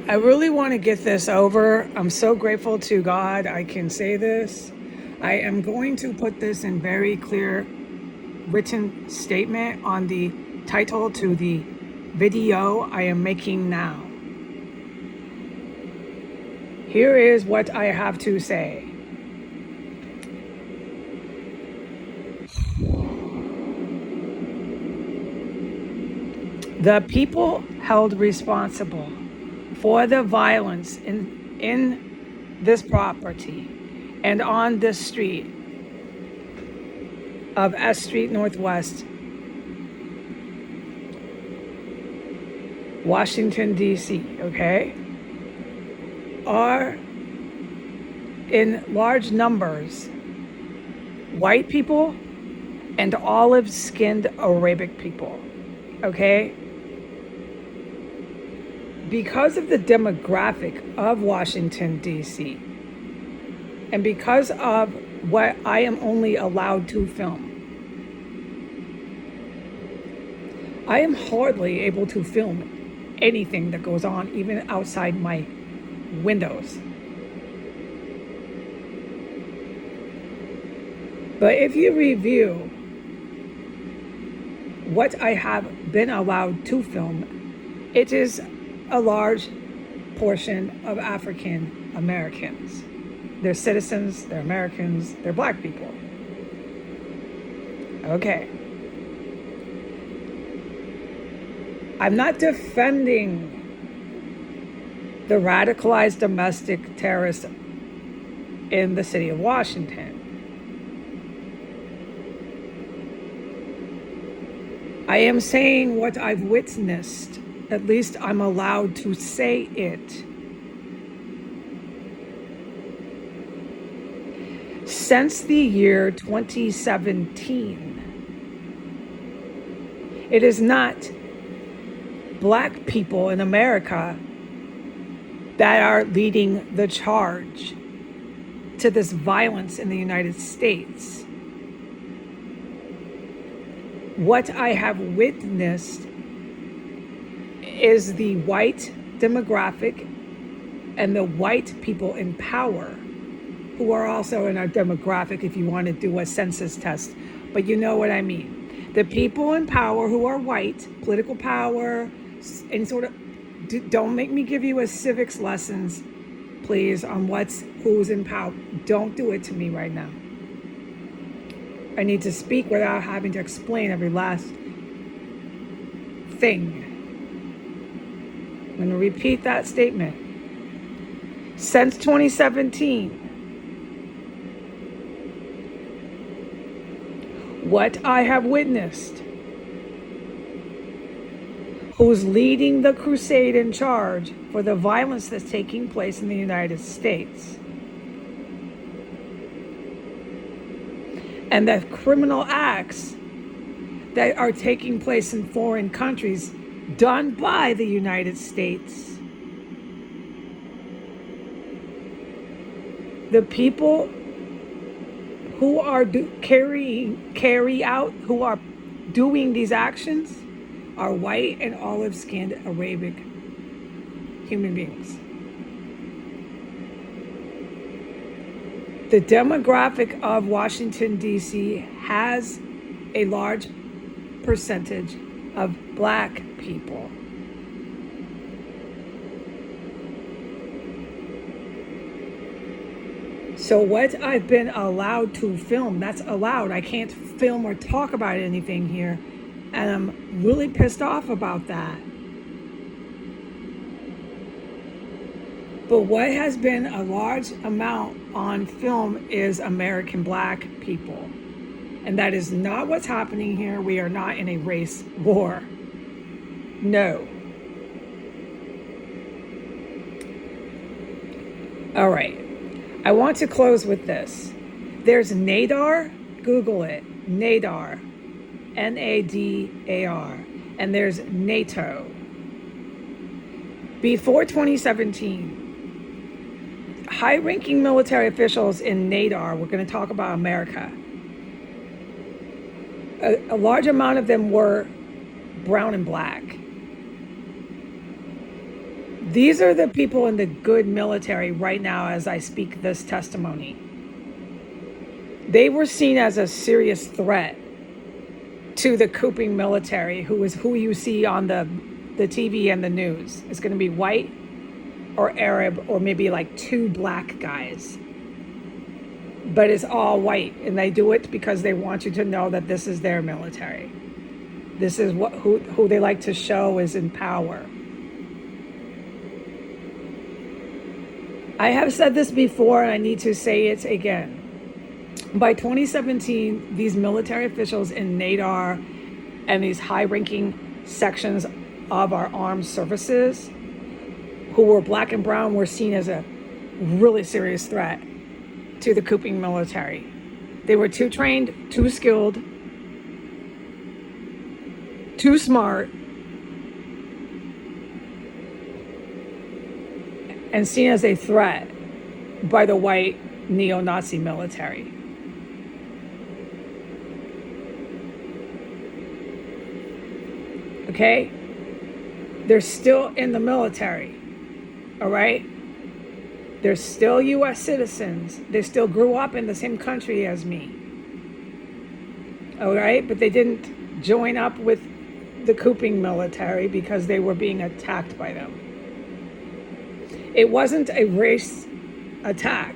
I really want to get this over. I'm so grateful to God I can say this. I am going to put this in very clear written statement on the title to the video I am making now. Here is what I have to say. The people held responsible for the violence in this property and on this street of S Street Northwest, Washington, D.C., okay, are in large numbers white people and olive-skinned Arabic people, okay? Because of the demographic of Washington, D.C., and because of what I am only allowed to film, I am hardly able to film anything that goes on, even outside my windows. But if you review what I have been allowed to film, it is a large portion of African Americans. They're citizens, they're Americans, they're black people. Okay. I'm not defending the radicalized domestic terrorists in the city of Washington. I am saying what I've witnessed. At least I'm allowed to say it. Since the year 2017, it is not black people in America that are leading the charge to this violence in the United States. What I have witnessed is the white demographic and the white people in power, who are also in our demographic if you want to do a census test, but you know what I mean. The people in power who are white, political power, and sort of, don't make me give you a civics lessons, please, on who's in power. Don't do it to me right now. I need to speak without having to explain every last thing. I'm going to repeat that statement. Since 2017, what I have witnessed, who's leading the crusade in charge for the violence that's taking place in the United States, and the criminal acts that are taking place in foreign countries done by the United States. The people who are who are doing these actions are white and olive-skinned Arabic human beings. The demographic of Washington, D.C. has a large percentage of black people. So what I've been allowed to film, that's allowed. I can't film or talk about anything here. And I'm really pissed off about that. But what has been a large amount on film is American black people. And that is not what's happening here. We are not in a race war. No. All right. I want to close with this. There's NADAR. Google it. NADAR. NADAR. And there's NATO. Before 2017, high-ranking military officials in NADAR, we're going to talk about America, a large amount of them were brown and black. These are the people in the good military right now as I speak this testimony. They were seen as a serious threat to the Couping military, who you see on the TV and the news. It's going to be white or Arab or maybe like 2 black guys. But it's all white, and they do it because they want you to know that this is their military. This is who they like to show is in power. I have said this before, and I need to say it again. By 2017, these military officials in NADAR and these high-ranking sections of our armed services who were black and brown were seen as a really serious threat to the Couping military. They were too trained, too skilled, too smart, and seen as a threat by the white neo-Nazi military. Okay? They're still in the military. All right? They're still U.S. citizens. They still grew up in the same country as me. All right? But they didn't join up with the Couping military because they were being attacked by them. It wasn't a race attack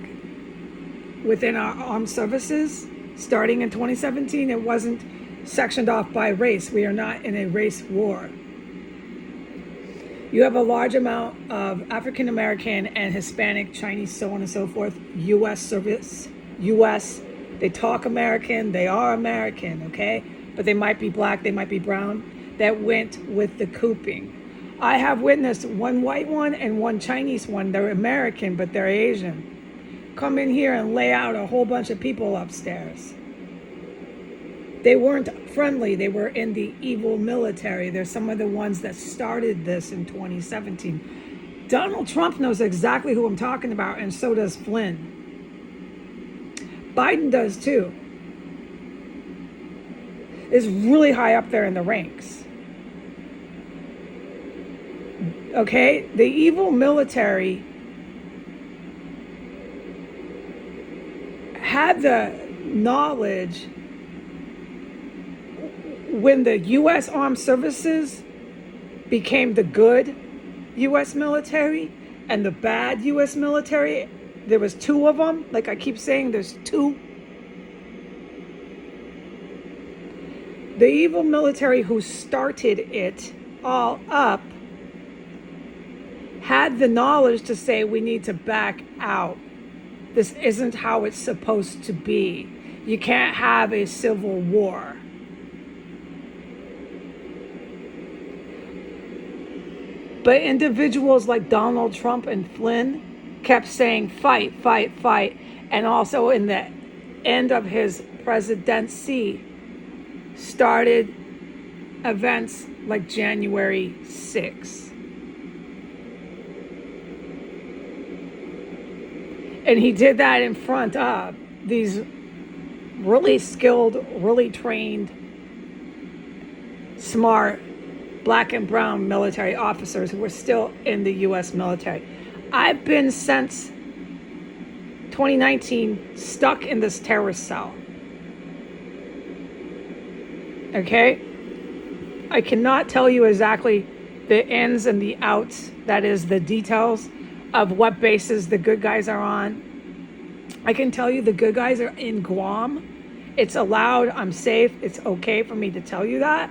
within our armed services starting in 2017. It wasn't sectioned off by race. We are not in a race war. You have a large amount of African American and Hispanic, Chinese, so on and so forth, U.S. service, U.S. They talk American, they are American, okay? But they might be black, they might be brown, that went with the Couping. I have witnessed one white one and one Chinese one. They're American, but they're Asian. Come in here and lay out a whole bunch of people upstairs. They weren't friendly. They were in the evil military. They're some of the ones that started this in 2017. Donald Trump knows exactly who I'm talking about, and so does Flynn. Biden does too. Is really high up there in the ranks. Okay? The evil military had the knowledge when the U.S. Armed Services became the good U.S. military and the bad U.S. military. There was 2 of them. Like I keep saying, there's 2. The evil military who started it all up had the knowledge to say we need to back out. This isn't how it's supposed to be. You can't have a civil war. But individuals like Donald Trump and Flynn kept saying fight, fight, fight. And also in the end of his presidency started events like January 6th. And he did that in front of these really skilled, really trained, smart, black and brown military officers who were still in the U.S. military. I've been since 2019 stuck in this terrorist cell. Okay? I cannot tell you exactly the ins and the outs, that is the details of what bases the good guys are on. I can tell you the good guys are in Guam. It's allowed, I'm safe, it's okay for me to tell you that.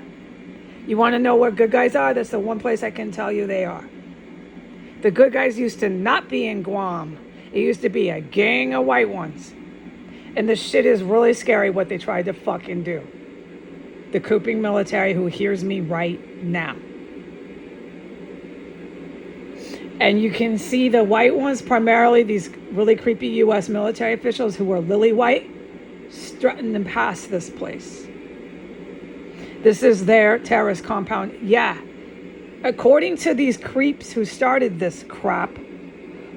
You want to know where good guys are? That's the one place I can tell you they are. The good guys used to not be in Guam. It used to be a gang of white ones. And the shit is really scary what they tried to fucking do. The Couping military who hears me right now. And you can see the white ones, primarily these really creepy U.S. military officials who were lily white, strutting them past this place. This is their terrorist compound. Yeah. According to these creeps who started this crap,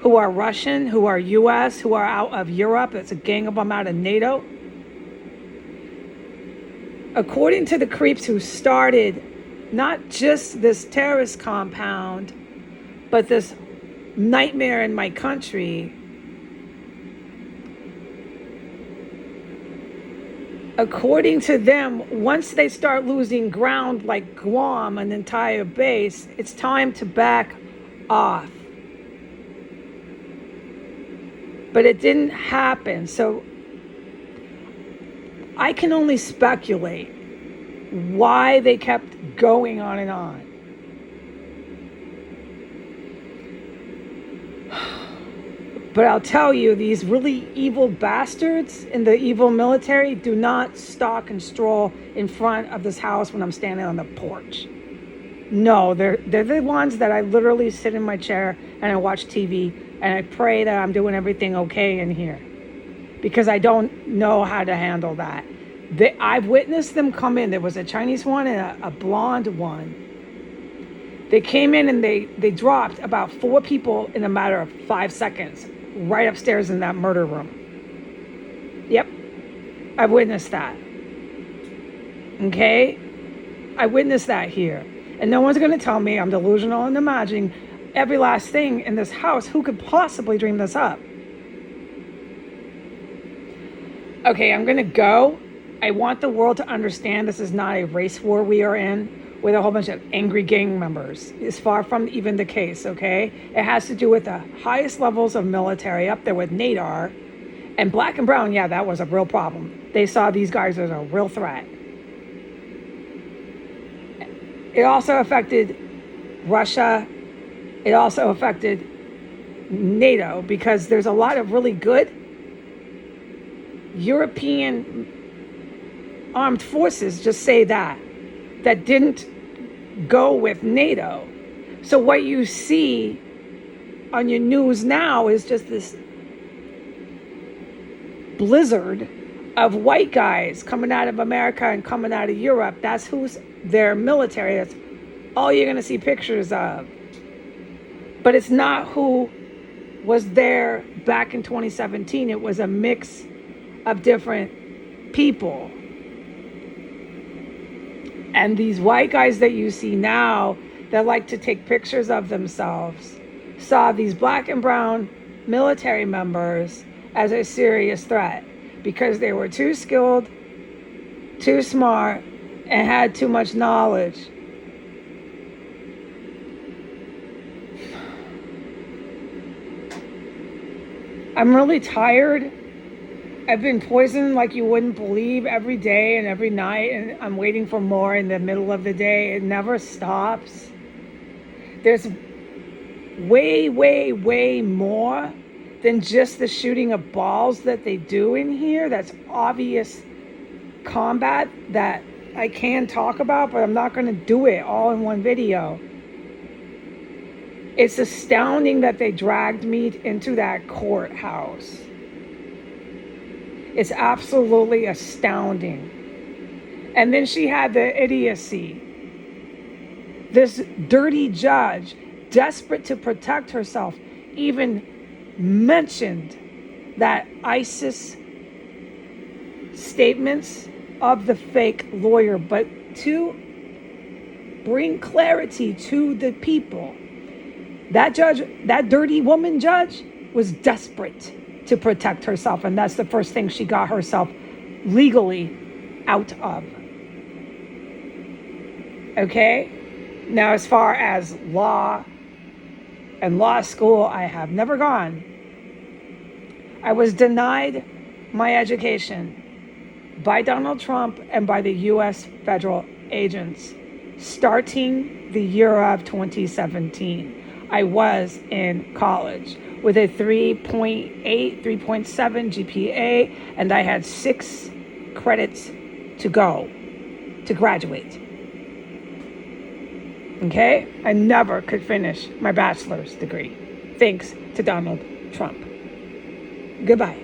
who are Russian, who are U.S., who are out of Europe, it's a gang of them out of NATO. According to the creeps who started not just this terrorist compound, But this nightmare in my country, according to them, once they start losing ground like Guam, an entire base, it's time to back off. But it didn't happen. So I can only speculate why they kept going on and on. But I'll tell you, these really evil bastards in the evil military do not stalk and stroll in front of this house when I'm standing on the porch. No, they're the ones that I literally sit in my chair and I watch TV and I pray that I'm doing everything okay in here, because I don't know how to handle that. I've witnessed them come in. There was a Chinese one and a blonde one. They came in and they dropped about 4 people in a matter of 5 seconds right upstairs in that murder room. Yep, I've witnessed that. Okay? I witnessed that here. And no one's going to tell me I'm delusional and imagining every last thing in this house. Who could possibly dream this up? Okay, I'm going to go. I want the world to understand this is not a race war we are in with a whole bunch of angry gang members. It's far from even the case, okay? It has to do with the highest levels of military up there with Nadar. And black and brown, yeah, that was a real problem. They saw these guys as a real threat. It also affected Russia. It also affected NATO, because there's a lot of really good European armed forces, just say that didn't go with NATO. So what you see on your news now is just this blizzard of white guys coming out of America and coming out of Europe. That's who's their military. That's all you're going to see pictures of. But it's not who was there back in 2017. It was a mix of different people. And these white guys that you see now that like to take pictures of themselves saw these black and brown military members as a serious threat because they were too skilled, too smart, and had too much knowledge. I'm really tired. I've been poisoned like you wouldn't believe every day and every night, and I'm waiting for more in the middle of the day. It never stops. There's way, way, way more than just the shooting of balls that they do in here. That's obvious combat that I can talk about, but I'm not going to do it all in one video. It's astounding that they dragged me into that courthouse. It's absolutely astounding. And then she had the idiocy. This dirty judge, desperate to protect herself, even mentioned that ISIS statements of the fake lawyer, but to bring clarity to the people. That judge, that dirty woman judge, was desperate to protect herself, and that's the first thing she got herself legally out of. Okay? Now, as far as law and law school, I have never gone. I was denied my education by Donald Trump and by the U.S. federal agents starting the year of 2017. I was in college with a 3.8, 3.7 GPA, and I had 6 credits to go to graduate. Okay? I never could finish my bachelor's degree, thanks to Donald Trump. Goodbye.